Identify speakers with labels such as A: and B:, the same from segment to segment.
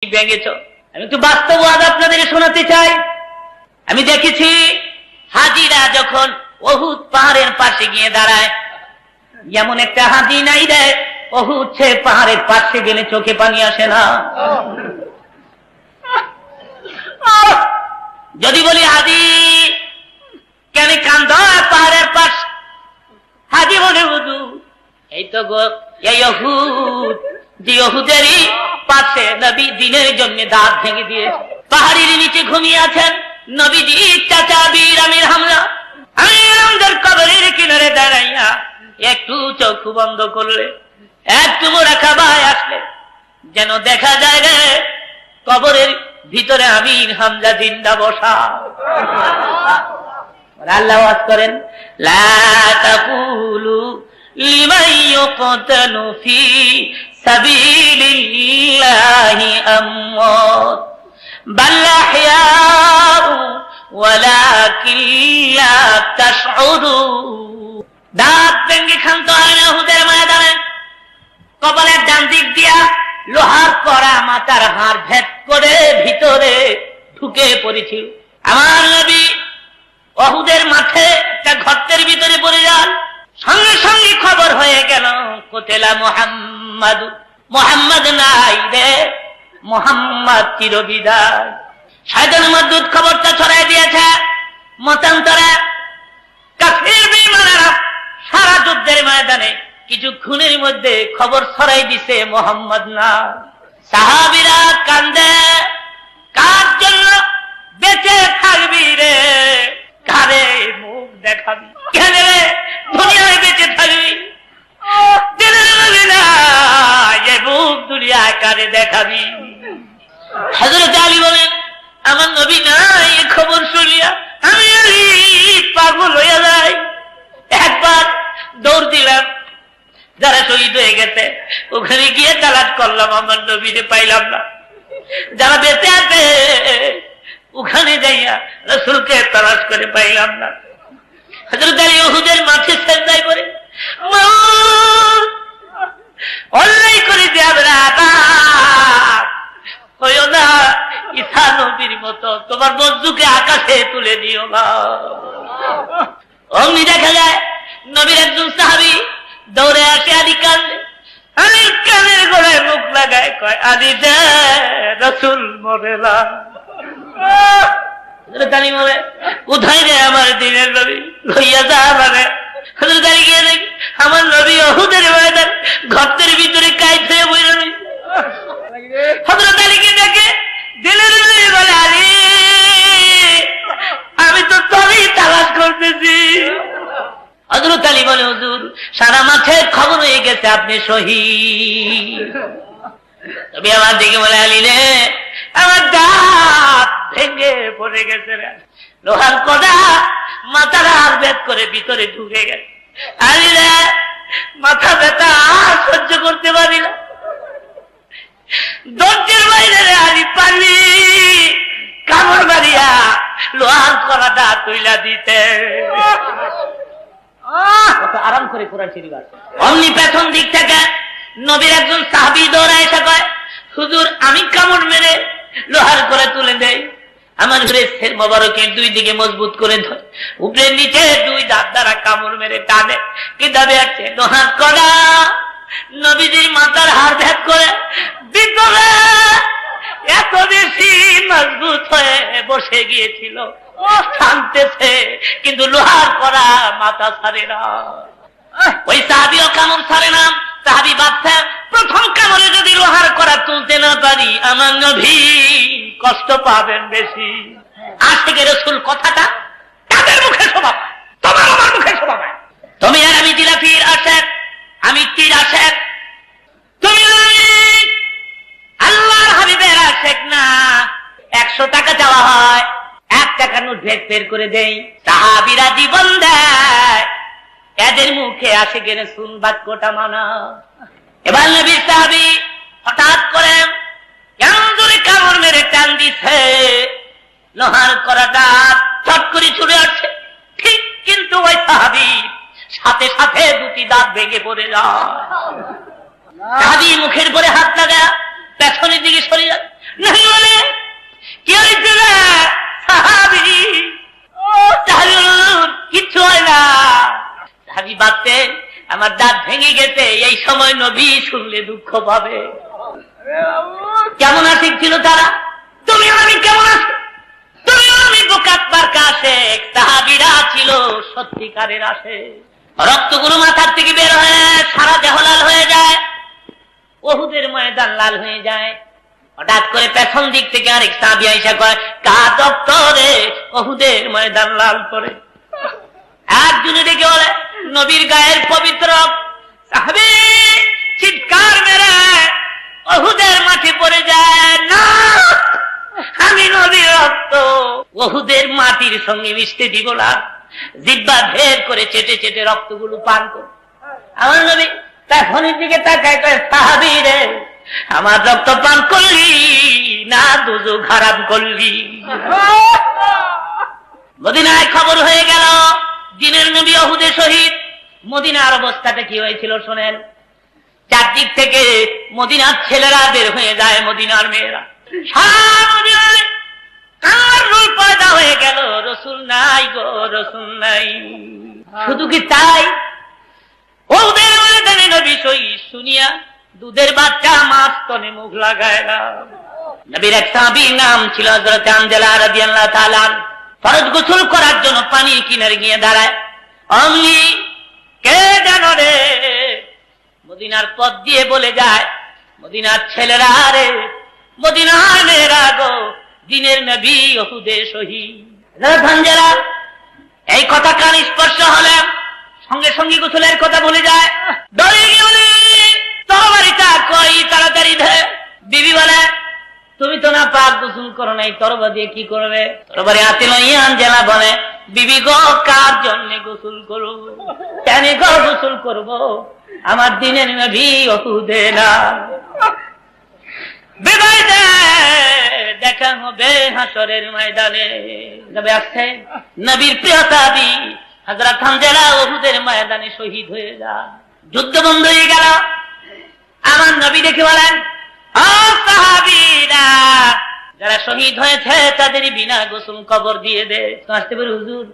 A: ভেঙেছ। আমি একটু বাস্তববাদ আপনাদের শোনাতে চাই। আমি দেখেছি হাজিরা যখন উহুদ পাহাড়ের পাশে গিয়ে দাঁড়ায়, যেমন একটা হাজি নাই রে উহুদ সে পাহাড়ের পাশে গেলে চোখে পানি আসে না। যদি বলি হাজি কেন কান্দ পাহাড়ের পাশ, হাজি বলে হুজুর এই তো গো এই উহুদ, যে উহুদেরই পাশে নবী দিনের জন্য দাঁত ভেঙে দিয়েছে, পাহাড়ের নিচে ঘুমিয়ে আছেন নবীজি চাচা বীর আমির হামজা। আমি আমাদের কবরের কিনারে দাঁড়াইয়া একটু চোখ বন্ধ করলে, একটু মোরা খাবায় আসলে যেন দেখা যায় রে কবরের ভিতরে আমির হামজা জিন্দা বসা। আল্লাহ ওয়াজ করেন, লা তাকুলু লিমান ইউকতালু ফি সাবিলিল্লাহি আমওয়াত বাল আহইয়াউ ওয়ালাকিন লা তাশউরুন। দাঁত ভেঙে ক্ষান্ত হয় না উহুদের ময়দানে, কপালের ডান দিক দিয়া লোহার কড়া মাথার হাড় ভেদ করে ভিতরে ঢুকে পড়েছিল। আমার নবী উহুদের মাঠে একটা গর্তের ভিতরে পড়ে যান, সঙ্গে সঙ্গে খবর হয়ে গেল কোতেলা মুহাম্মাদ, মুহাম্মদ নাই রে, মুহাম্মদ চিরবিদায়। শয়তান মাদুদ খবরটা ছড়াই দিয়েছে। মতান্তরে কাফির বেঈমানেরা সারা যুদ্ধের ময়দানে কিছুক্ষণের মধ্যে খবর ছড়াই দিছে মুহাম্মদ না। সাহাবীরা কান্দে, কার জন্য বেঁচে থাকবি রে, কারে মুখ দেখাবি, কেন রে দুনিয়ায় বেঁচে থাকবি, যে মুখ দুনিয়ায় কারে দেখাবি। হযরত আলী বলেন আমার নবী নাই, এই খবর শুনিয়া আমি পাগল হইয়া যাই। একবার দৌড় দিলাম, যারা শহীদ হয়ে গেছে ওখানে গিয়ে তালাশ করলাম, আমার নবীরে পাইলাম না। যারা বেঁচে আছে ওখানে যাইয়া রাসূলকে তালাশ করে পাইলাম না। হযরত আলী উহুদের মাঠে সিজদায় পড়ে অন্যায় করে যাবে না, হইও না ঈসা নবীর মতো, তোমার বন্ধুকে আকাশে তুলে দিও না। অমনি দেখা যায় নবীর একজন সাহাবী দৌড়ে আসে, আলী কান্দে, আলীর কানের গোড়ায় মুখ লাগায় কয় আলী দে রাসূল মরে না। হযরত আলী বলে কোথায় রে আমার দিনের নবী, লইয়া যা আমারে। হযরত আলী গিয়ে দেখি আমার নবী উহুদের ময়দান গর্তের ভিতরে কাইত হয়ে বইরা রইছে। হযরত আলীকে দেখে দিলের নবী বলে আলী আমি তো তোরই তালাশ করতেছি। হযরত আলী বলে হুজুর সারা মাঠে খবর হয়ে গেছে আপনি শহীদ। তবে আমার দিকে বলে আলী রে আমার দাঁত ভেঙে পড়ে গেছে রে, লোহার কড়া মাথার হাড় ভেদ করে ভিতরে ঢুকে গেছে। আলী রে মাথা ব্যথা আর সহ্য করতে পারি না, দরজার বাইরে রে আলী পারবি কামড় মারিয়া লোহার কড়াটা তুইলা দিতে। আরাম করে কোরআন শরীফ আছে। অমনি পেছন দিক থেকে নবীর একজন সাহাবী দৌড়ায় এসে কয় হুজুর আমি কামড় মেরে লোহার করে তুলে দেই। আমার ঘরের মোবারকের দুই দিকে মজবুত করে ধরে উপরে নিচে দুই দাঁত দ্বারা কামড় মেরে টানে, কিভাবে আছে লোহার কড়া নবীজির মাথার হাড় ভেদ করে ভিতরে এত বেশি মজবুত হয়ে বসে গিয়েছিল, টানতেছে কিন্তু লোহার কড়া মাথা ছাড়ে না। ওই সাহাবীও কামড় ছাড়ে না। সাহাবী ভাবছে প্রথম কামড়ে যদি লোহার কড়া তুলতে না পারি আমার নবী কষ্ট পাবেন বেশি। আজ থেকে রাসূল কথাটা তাদের মুখে শোভা পায়, তোমার আমার মুখে শোভা পায়। তুমি আর আমি জিলাফির আশেক, আমি তীর আশেক, তুমি আল্লাহর হাবিবের আশেক না। 100 টাকা চাওয়া হয়, 1 টাকা নোট ভেদ বের করে দেই, সাহাবীরা জীবন দেয়, এদের মুখে আসে গেলে শুন বাক্যটা মানা। এবার নবীর সাহাবী হঠাৎ করে কেমন জোরে কামড় মেরে টান দিছে, লোহার কড়াটা চট করে ছুড়ে আসছে, ঠিক কিন্তু ওই সাহাবী সাথে সাথে দুটি দাঁত ভেঙে পড়ে যায়। সাহাবী মুখের পরে হাত লাগা পেছনের দিকে সরে যায়, দাঁত ভেঙে গেছে, এই সময় নবী শুনলে দুঃখ পাবে। কেমন আশিক ছিল তারা, তুমি আমি কেমন আছি, তুমি আমি বোকাত মার্কা আশেক, সাহাবীরা ছিল সত্যিকারের আশেক। রক্তগুলো মাথার থেকে বের হয়ে সারা দেহ লাল হয়ে যায়, উহুদের ময়দান লাল হয়ে যায়। হঠাৎ করে পেছন দিক থেকে আরেক সাহাবী আইসা কয়, কার রক্ত রে উহুদের ময়দান লাল করে। একজনে ডেকে বলে, নবীর গায়ের পবিত্র। সাহাবী চিৎকার মেরে উহুদের মাটি পড়ে যায়, না আমি নবীর রক্ত উহুদের মাটির সঙ্গে মিশতে দিব না। জিহ্বা ভের করে চেটে চেটে রক্তগুলো পান কর। আমার নবী পেছনের দিকে তাকায় কয়, সাহাবী রে আমার রক্ত পান করলি না দুজক হারাম করলি। মদিনায় খবর হয়ে গেল দিনের নবী উহুদে শহীদ। মদিনার অবস্থাটা কি হয়েছিল শোনেন। চারদিক থেকে মদিনার ছেলেরা বের হয়ে যায়, মদিনার মেয়েরা কার রূপ পয়দা হয়ে গেল, রসুল নাই গো রসুল নাই। শুধু কি তাই, উহুদের ময়দানে নবী শহীদ শুনিয়া দুধের বাচ্চা মাছ তনে মুখ লাগায় না। নবীর এক সাহাবীর নাম ছিল হযরত হানজালা রাদিয়াল্লাহু তাআলা। ফরজ গোসল করার জন্য পানির কিনারে গিয়ে দাঁড়ায়। অমনি কে জানো রে মদিনার পথ দিয়ে বলে যায়, মদিনার ছেলেরা রে, মদিনার মেয়েরা গো, দিনের নবী উহুদে শহীদ। হযরত হানজালা এই কথা কান স্পর্শ হলে সঙ্গে সঙ্গে গোসলের কথা ভুলে যায়। দৌড়ে গিয়ে বলে, তরবারিটা কই, তাড়াতাড়ি দে। বিবি বলে, তুমি তো না পাক গোসল করো নাই, তরবারি দিয়ে কি করবে? তরবারি হাতে লইয়া হানজালা বলে, বিবি গো কার জন্য গোসল করব? কেন গো গোসল করব? আমার দিনের নবী উহুদে না। বিদায় দে, দেখা হবে হাসরের ময়দানে। নবী আসছে, নবীর প্রিয় সাহাবী হযরত হানজালা উহুদের ময়দানে শহীদ হয়ে যায়। যুদ্ধ বন্ধ হয়ে গেল। আমার নবী দেখে বলেন, ও সাহাবীরা, যারা শহীদ হয়েছে তাদের বিনা গোসল কবর দিয়ে দে। আসতে পারে হুজুর,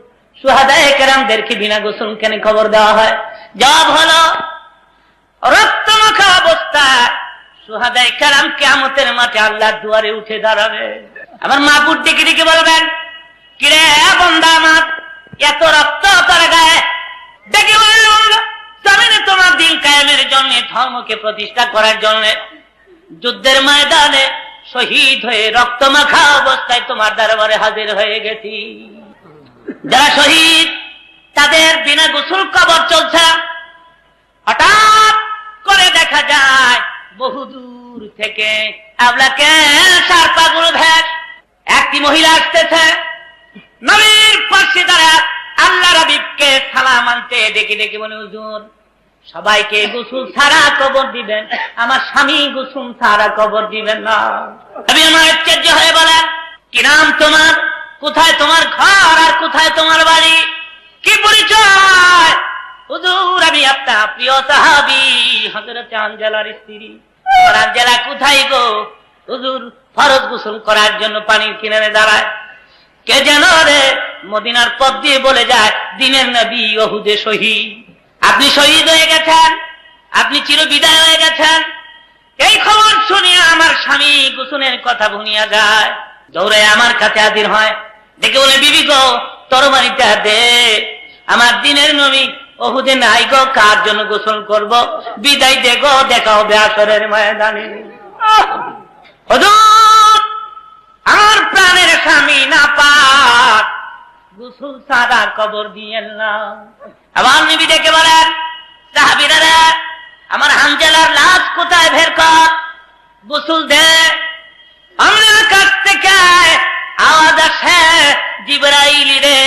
A: শুহাদায়ে কেরামদেরকে বিনা গোসল কেন কবর দেওয়া হয়? জবাব হলো, রক্তমাখা অবস্থা শুহাদায়ে কেরাম কিয়ামতের মাঠে আল্লাহর দুয়ারে উঠে দাঁড়াবে। আমার মাহবুব ডেকে ডেকে বলবেন, কিরে বান্দা আমার, এত রক্ত তোর গায়ে? ডেকে বলবেন, জমিনে তোমার দিন কায়েমের জন্য, ধর্মকে প্রতিষ্ঠা করার জন্য যুদ্ধের ময়দানে শহীদ হয়ে রক্তমাখা অবস্থায় তোমার দরবারে হাজির হয়ে গেছি। যারা শহীদ তাদের বিনা গোসল কবর চলছে। হঠাৎ করে দেখা যায় বহুদূর থেকে আবলাকে সার পাগল ভেস একটি মহিলা আসতেছে। নবীর পাশে দাঁড়া আল্লাহর হাবিবকে সালাম আনতে ডেকে ডেকে বলে, হুজুর সবাইকে গোসল ছাড়া কবর দিবেন, আমার স্বামী গোসল ছাড়া কবর দিবেন না। নবী আমার আশ্চর্য হয়ে বলেন, কি নাম তোমার, কোথায় তোমার ঘর আর কোথায় তোমার বাড়ি, কি পরিচয়? হুজুর আমি আপনার প্রিয় সাহাবী হযরত হানজালার স্ত্রী। হানজালা কোথায় গো? হুজুর ফরজ গোসল করার জন্য পানির কিনারে দাঁড়ায়। কে যেন রে মদিনার পথ দিয়ে বলে যায়, দিনের নবী উহুদে শহীদ। আপনি শহীদ হয়ে গেছেন, আপনি চির বিদায় হয়ে গেছেন। এই খবর শুনিয়া আমার স্বামী গোসলের কথা ভুলিয়া যায়, দৌড়ে আমার কাছে হাজির হয়। দেখে বলে, বিবি গো তরবারিটা দে, আমার দিনের নবী উহুদে নাই গো, কার জন্য গোসল করব? বিদায় দে গো, দেখা হবে হাসরের ময়দানে। হুজুর আমার প্রাণের স্বামী না পাক, গোসল ছাড়া কবর দিয়েন না। আবার নবী ডেকে বলেন, সাহাবীরা আমার হানজালার লাশ কোথায় বের কর, গোসল দে। আমার কাছ থেকে আওয়াজ আসে, জিবরাইল রে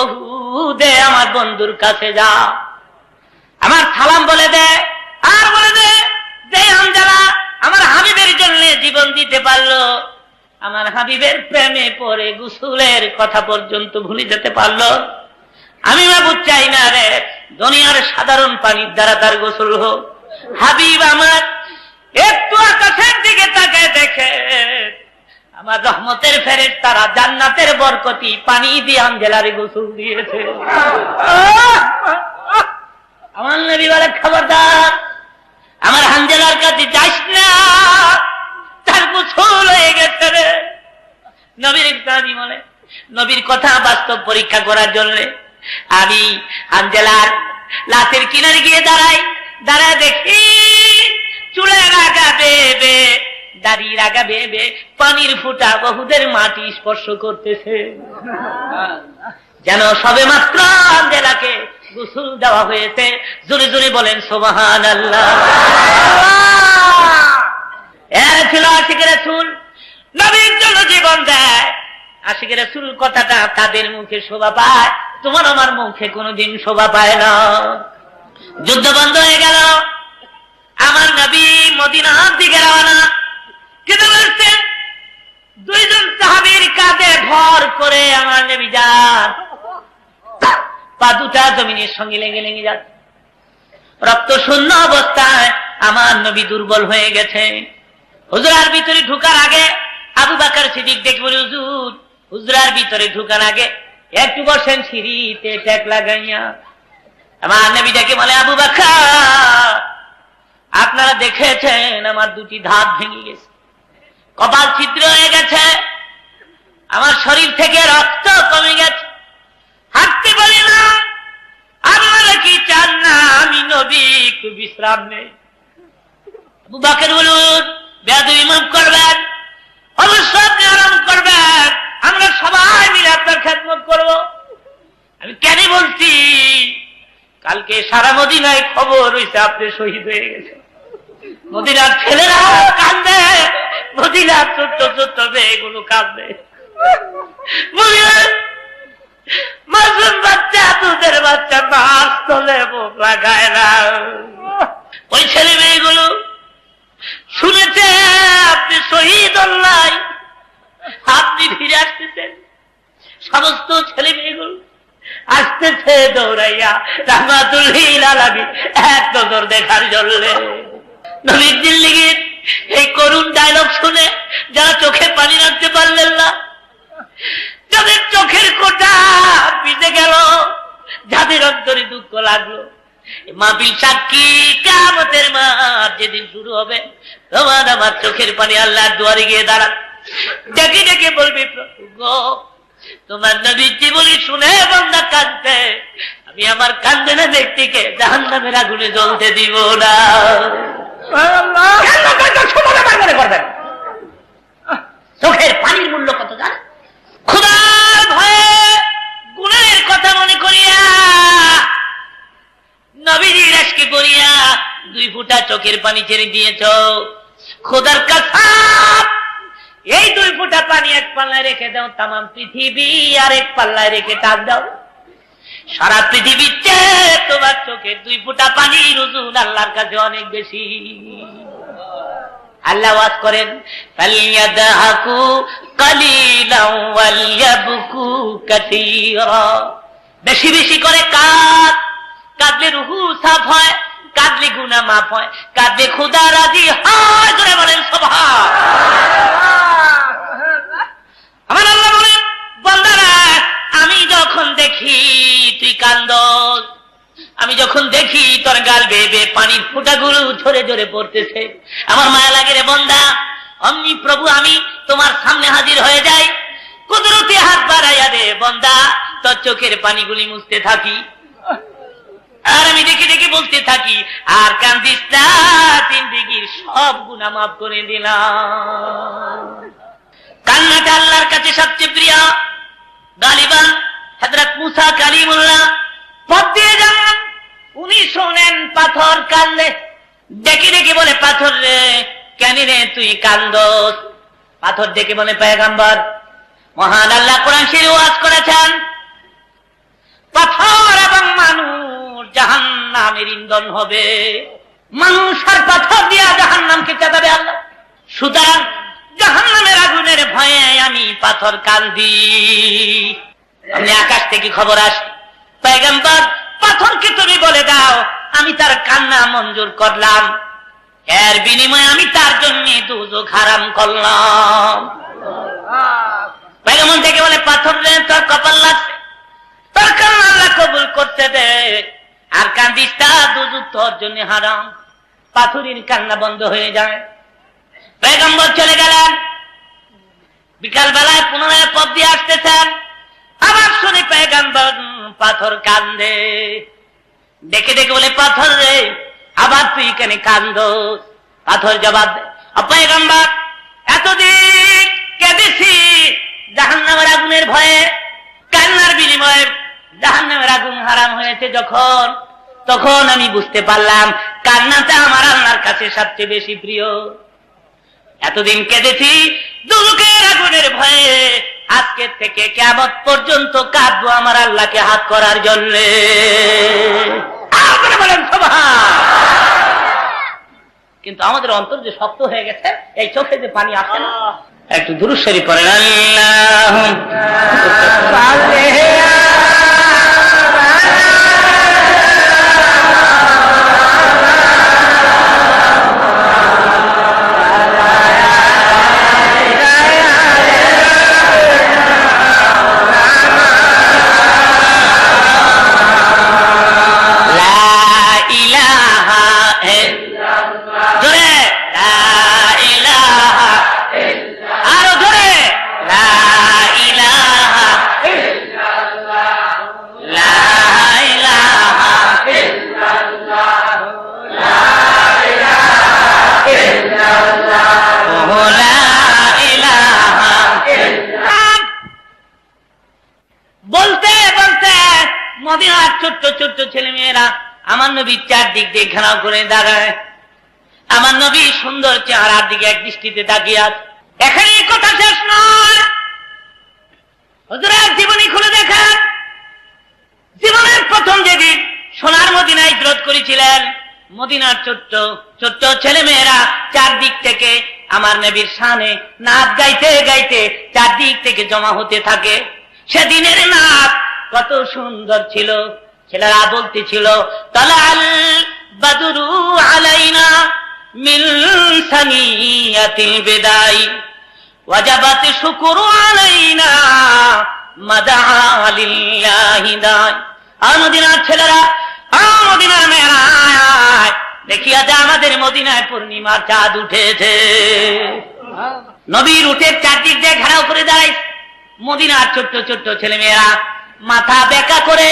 A: উহুদে আমার বন্ধুর কাছে যা, আমার সালাম বলে দে, আর বলে দে যে হানজালা আমার হাবিবের জন্য জীবন দিতে পারলো, আমার হাবিবের প্রেমে পড়ে গোসলের কথা পর্যন্ত ভুলে যেতে পারলো। আমি মাবুদ চাই না রে দুনিয়ার সাধারণ পানির দ্বারা তার গোসল হোক। হাবিব আমার একটু আকাশের দিকে তাকায় দেখে আমার রহমতের ফেরেশতারা জান্নাতের বরকতি পানি দিয়ে হানজালারে গোসল দিয়েছে। আমার নবী বলে খবরদার আমার হানজালার কাছে যাস না, তার গোসল হয়ে গেছে রে। নবীর ইসলামী বলে নবীর কথা বাস্তব পরীক্ষা করার জন্য আমি হানজালার লাশের কিনারে গিয়ে দাঁড়ায় দেখি চুলের আগা বেবে দাড়ির আগা বেবে পানির ফুটা বহুদের মাটি স্পর্শ করতেছে, যেন সবে মাত্র হানজালাকে গোসল দেওয়া হয়েছে। জোরে জোরে বলেন সুবহানাল্লাহ। এর ছিল আশিকের রাসূল, নবীর জন্য জীবন দেয়। আশিকের রাসূল কথাটা তাদের মুখে শোভা পায়, তোমার আমার মুখে কোনোদিন শোভা পায় না। যুদ্ধ বন্ধ হয়ে গেল, আমার নবী মদিনার দিকে রওনা। কিন্তু বলছে দুইজন সাহাবীর কাঁধে ভর করে আমার নবী যান, পা দুটা জমিনের সঙ্গে লেগে যাচ্ছে। রক্ত শূন্য অবস্থায় আমার নবী দুর্বল হয়ে গেছে। হুজরার ভিতরে ঢুকার আগে আবু বকর সিদ্দিক দেখে বলে হুজুর, হুজরার ভিতরে ঢুকার আগে একটু বসেন সিঁড়িতে ঠেক লাগাইয়া। আমার নবী ডেকে বলে আবু বকর, আপনারা দেখেছেন আমার দুটি দাঁত ভেঙে গেছে, কপাল ছিদ্র হয়ে গেছে, আমার শরীর থেকে রক্ত কমে গেছে, হাঁটতে পারি না। আপনারা কি চান না আমি নবী একটু বিশ্রাম নেই? আবু বকর বলুন বেয়াদবি মাফ করবেন, অবশ্যই আপনি আরাম করবেন, আমরা সবাই মিলে আপনার খেদমত করব। আমি কেন বলছি, কালকে সারা মদিনায় খবর হয়েছে আপনি শহীদ হয়ে গেছে। মদিনার ছেলেরা কাঁদবে, মদিনার ছোট্ট ছোট্ট মেয়েগুলো কাঁদবে, মাসুম বাচ্চা দুধের বাচ্চা মাছ তোলে মুখ লাগায় না। ওই ছেলে মেয়েগুলো শুনেছে আপনি শহীদ হল্লাই, আপনি ফিরে আসতেছেন, সমস্ত ছেলে মেয়েগুলো আসতেছে দৌড়াইয়া রাহমাতুল আলামিন এক নজর দেখার জন্য। নবীর জিন্দেগীর এই করুণ ডায়লগ শুনে যারা চোখে পানি রাখতে পারলেন না, যাদের চোখের কোটা ভিজে গেল, যাদের অন্তরে দুঃখ লাগলো, মাহফিল সাক্ষী কিয়ামতের মাঠ যেদিন শুরু হবে, তোমার আমার চোখের পানি আল্লাহর দুয়ারে গিয়ে দাঁড়া ডেকে ডেকে বলবি প্রভু গো, তোমার নবীর জীবনী শুনে বান্দা কাঁদতে, আমি আমার কান্দনের ব্যক্তিকে জাহান্নামের আগুনে জ্বলতে দিব না। চোখের পানির মূল্য কত জানে? খোদার ভয়ে গুনাহের কথা মনে করিয়া নবীজির আজকে করিয়া 2 ফোঁটা চোখের পানি ছেড়ে দিয়েছ। খোদার কসম, এই 2 ফোঁটা পানি এক পাল্লায় রেখে দাও, তামাম পৃথিবী আর এক পাল্লায় রেখে টাক দাও, সারা পৃথিবীর চেয়ে তোমার চোখের 2 ফোঁটা পানির ওজন আল্লাহর কাছে অনেক বেশি। আল্লাহ ওয়াজ করেন ফালিয়াদহাকু কালিলান ওয়ালিয়াবকু কাসীরা, বেশি বেশি করে কাঁদ, কাঁদলে রুহু সাফ হয়, কাঁদলে গুনাহ মাফ হয়, কাঁদলে খোদা রাজি হয়। জোরে বলেন সুবহানাল্লাহ। আমার আল্লাহ বলেন বান্দারা, আমি যখন দেখি তুই কান্দস, আমি যখন দেখি তোর গাল বেয়ে বেয়ে পানির ফোঁটাগুলো ঝরে ঝরে পড়তেছে, আমার মায়া লাগে রে বান্দা। অমনি প্রভু আমি তোমার সামনে হাজির হয়ে যাই, কুদরতি হাত বাড়াইয়া দে বান্দা, তোর চোখের পানিগুলি মুছতে থাকি, আর আমি দেখে দেখে বলতে থাকি, আর কান্দিস না, জিন্দেগীর সব গুনাহ মাফ করে দিলাম। কান্নাটা আল্লাহর কাছে সবচেয়ে প্রিয়। গালিবান হযরত মুসা কালিমুল্লাহ পথ দিয়ে যান, উনি শোনেন পাথর কান্দে, ডেকে ডেকে বলে পাথর রে কেন রে তুই কান্দস? পাথর ডেকে বলে পয়গম্বর, মহান আল্লাহ কোরআন শরীফে ওয়াজ করেছেন পাথর এবং মানুষ জাহান্নামের ইন্ধন হবে, মানুষ আর পাথর দিয়া জাহান্নামকে চালাবে আল্লাহ। সুতরাং জাহান্নামের আগুনের ভয়ে আমি পাথর কান্দি। আমি আকাশ থেকে খবর আসে, পয়গম্বর পাথরকে তুমি বলে দাও আমি তার কান্না মঞ্জুর করলাম, এর বিনিময়ে আমি তার জন্য দুজক হারাম করলাম। পয়গম্বর থেকে বলে পাথর রে তোর কপাল লাগছে, তোর কান্না আল্লাহ কবুল করতে দে, আর কান্দিস তা দুযুগ তোর জন্য হারাম। পাথরের কান্না বন্ধ হয়ে যায়। পয়গম্বর চলে গেলেন। বিকাল বেলায় পুনরায় পথ দিয়ে আসতেছেন, আবার শুনি পয়গম্বর পাথর কান্দে। দেখে দেখে বলে, পাথর রে, আবার তুই কেন কান্দোস? পাথর জবাব দেয়, পয়গম্বর এতদিন কেঁদেছি জাহান্নামের আগুনের ভয়ে, কান্নার বিনিময়ে জাহান্নামের আগুন হারাম হয়েছে যখন, তখন আমি বুঝতে পারলাম কান্নাটা আমার আল্লাহর কাছে সবচেয়ে বেশি প্রিয়। এতদিন কেঁদেছি দুজকের আগুনের ভয়ে, আজকের থেকে কিয়ামত পর্যন্ত কাঁদবো আমার আল্লাহকে হাত করার জন্য। বলেন কিন্তু আমাদের অন্তর যে শক্ত হয়ে গেছে, এই চোখে যে পানি আসে না। একটু দুরূদ শরীফ পড়েন, মদিনার ছোট্ট ছোট্ট ছেলে মেয়েরা আমার নবীর চারদিক দিয়ে ঘেরাও করে দাঁড়ায়। আমার নবী সুন্দর চেহারার দিকে এক দৃষ্টিতে তাকিয়ে আছে। এখানেই কথা শেষ নয়, হুজুরের জীবনী খুলে দেখেন। জীবনের প্রথম যেদিন সোনার মদিনায় হিজরত করেছিলেন, মদিনার ছোট্ট ছোট্ট ছেলে মেয়েরা চারদিক থেকে আমার নবীর শানে নাচ গাইতে গাইতে চারদিক থেকে জমা হতে থাকে। সেদিনের নাচ কত সুন্দর ছিল। ছেলেরা বলতেছিল, তালাল বাদরু আলাইনা মিন সানিয়াতিল বিদাই ওয়াজাবাত শুকরু আলাইনা মাদা লিল্লাহি দাই। মদিনার ছেলেরা, মদিনার মেয়েরা, দেখিয়া যা আমাদের মদিনায় পূর্ণিমার চাঁদ উঠেছে। নবীর উঠের চারদিক দিয়ে ঘেরাও করে দাঁড়ায় মদিনার ছোট্ট ছোট্ট ছেলে মেয়েরা, মাথা বেঁকা করে।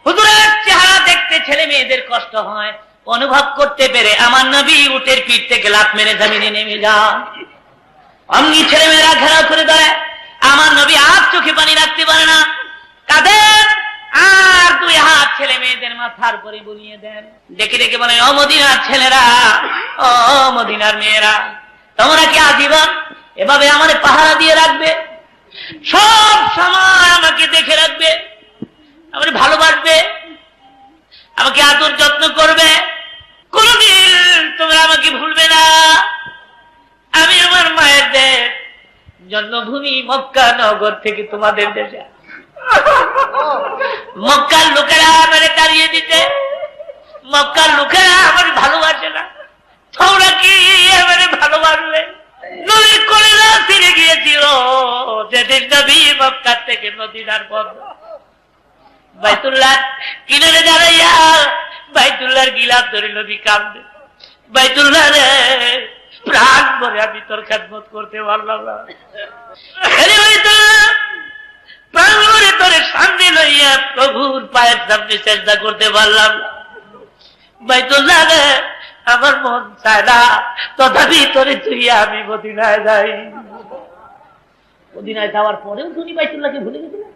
A: হুজুরের চেহারা দেখতে ছেলে মেয়েদের কষ্ট হয়। অনুভব করতে পেরে আমার নবী উটের পিঠ থেকে লাফ মেরে জমিনে নেমে যান। অমনি ছেলে মেয়েরা ঘেরাও করে দাঁড়ায়। আমার নবী আর চোখে পানি রাখতে পারে না, কাঁদেন আর দুই হাত ছেলে মেয়েদের মাথার উপরে বুলিয়ে দেন। ডেকে ডেকে বলেন, ও মদিনার ছেলেরা, ও মদিনার মেয়েরা, তোমরা কি আজীবন এভাবে আমার পাহারা দিয়ে রাখবে? সব সময় আমাকে দেখে রাখবে, আমার ভালোবাসবে, আমাকে আদর যত্ন করবে, কোনদিন তোমরা আমাকে ভুলবে না? আমি আমার মায়ের দেশ জন্মভূমি মক্কা নগর থেকে তোমাদের দেশে, মক্কার লোকেরা আমার তাড়িয়ে দিতে, মক্কার লোকেরা আমার ভালোবাসে না, তোমরা কি আমার ভালোবাসবে? নবী কলিজা ফিরে গিয়েছিল যেদিন নবী মক্কা থেকে মদিনার পথ বাইতুল্লাহ কিনারে দাঁড়াইয়া বাইতুল্লাহর গিলাফ ধরে নবী কাঁদে, বাইতুল্লাহ রে, প্রাণ ভরে আমি তোর খেদমত করতে পারলাম না, প্রাণ ভরে তোর সামনে লইয়া প্রভুর পায়ের সামনে চেষ্টা করতে পারলাম না। বাইতুল্লাহ রে, আমার মন চায় না, তথাপি তোরে তুই আমি মদিনায় যাই। মদিনায় যাওয়ার পরেও তুমি বাইতুল্লাহকে ভুলে গেছিলেন?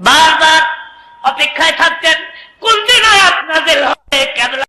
A: বারবার অপেক্ষায় থাকতেন কোন দিন আপনাদের কেন